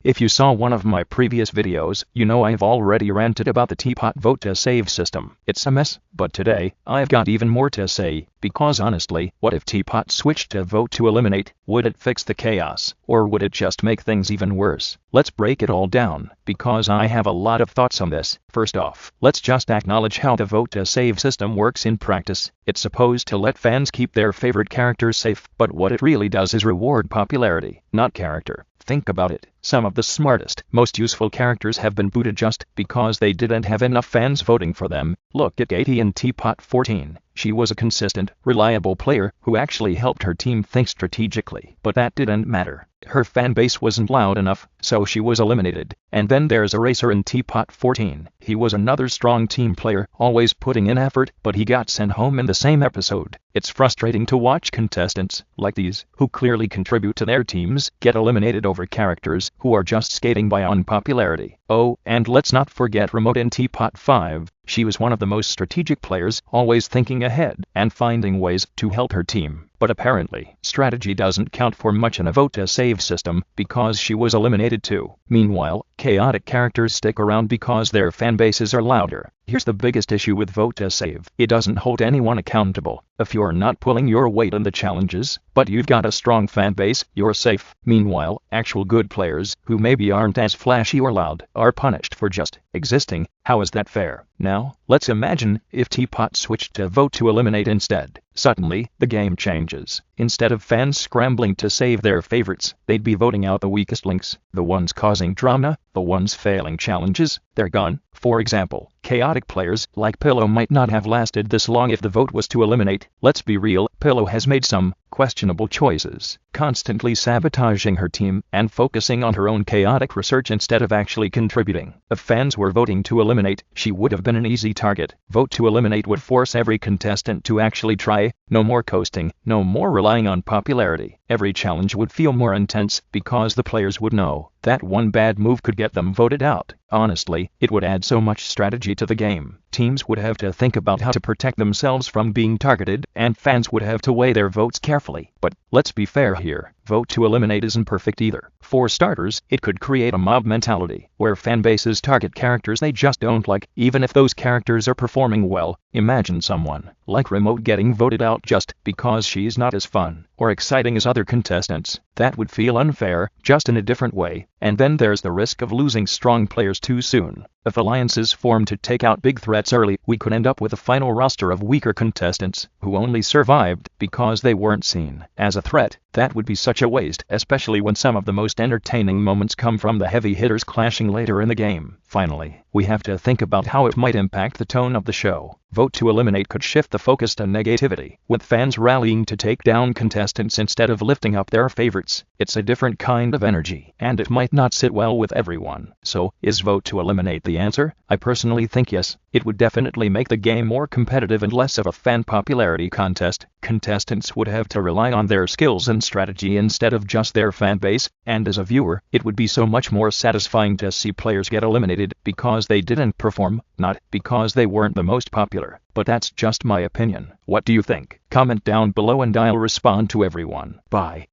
If you saw one of my previous videos, you know I've already ranted about the tpot vote to save system. It's a mess, but today, I've got even more to say, because honestly, what if tpot switched to vote to eliminate? Would it fix the chaos, or would it just make things even worse? Let's break it all down, because I have a lot of thoughts on this. First off, let's just acknowledge how the vote to save system works in practice. It's supposed to let fans keep their favorite characters safe, but what it really does is reward popularity, not character. Think about it. Some of the smartest, most useful characters have been booted just because they didn't have enough fans voting for them. Look at Katie in tpot 14. She was a consistent, reliable player who actually helped her team think strategically. But that didn't matter. Her fan base wasn't loud enough, so she was eliminated. And then there's a racer in tpot 14. He was another strong team player, always putting in effort, but he got sent home in the same episode. It's frustrating to watch contestants like these, who clearly contribute to their teams, get eliminated over characters who are just skating by on popularity. Oh, and let's not forget Remote in tpot 5. She was one of the most strategic players, always thinking ahead and finding ways to help her team. But apparently, strategy doesn't count for much in a vote to save system, because she was eliminated too. Meanwhile, chaotic characters stick around because their fan bases are louder. Here's the biggest issue with vote to save. It doesn't hold anyone accountable. If you're not pulling your weight in the challenges, but you've got a strong fan base, you're safe. Meanwhile, actual good players, who maybe aren't as flashy or loud, are punished for just existing. How is that fair? Now, let's imagine if tpot switched to vote to eliminate instead. Suddenly, the game changes. Instead of fans scrambling to save their favorites, they'd be voting out the weakest links, the ones causing drama, the ones failing challenges. They're gone. For example, chaotic players like Pillow might not have lasted this long if the vote was to eliminate. Let's be real, Pillow has made some questionable choices, constantly sabotaging her team and focusing on her own chaotic research instead of actually contributing. If fans were voting to eliminate, she would have been an easy target. Vote to eliminate would force every contestant to actually try. No more coasting, no more relying on popularity. Every challenge would feel more intense because the players would know that one bad move could get them voted out. Honestly, it would add so much strategy to the game. Teams would have to think about how to protect themselves from being targeted, and fans would have to weigh their votes carefully. But let's be fair here. Vote to eliminate isn't perfect either. For starters, it could create a mob mentality, where fan bases target characters they just don't like, even if those characters are performing well. Imagine someone like Remote getting voted out just because she's not as fun or exciting as other contestants. That would feel unfair, just in a different way. And then there's the risk of losing strong players too soon. If alliances form to take out big threats early, we could end up with a final roster of weaker contestants who only survived because they weren't seen as a threat. That would be such a waste, especially when some of the most entertaining moments come from the heavy hitters clashing later in the game. Finally, we have to think about how it might impact the tone of the show. Vote to eliminate could shift the focus to negativity, with fans rallying to take down contestants instead of lifting up their favorites. It's a different kind of energy, and it might not sit well with everyone. So, is vote to eliminate the answer? I personally think yes. It would definitely make the game more competitive and less of a fan popularity contest. Contestants would have to rely on their skills and strategy instead of just their fan base, and as a viewer, it would be so much more satisfying to see players get eliminated because they didn't perform, not because they weren't the most popular. But that's just my opinion. What do you think? Comment down below and I'll respond to everyone. Bye.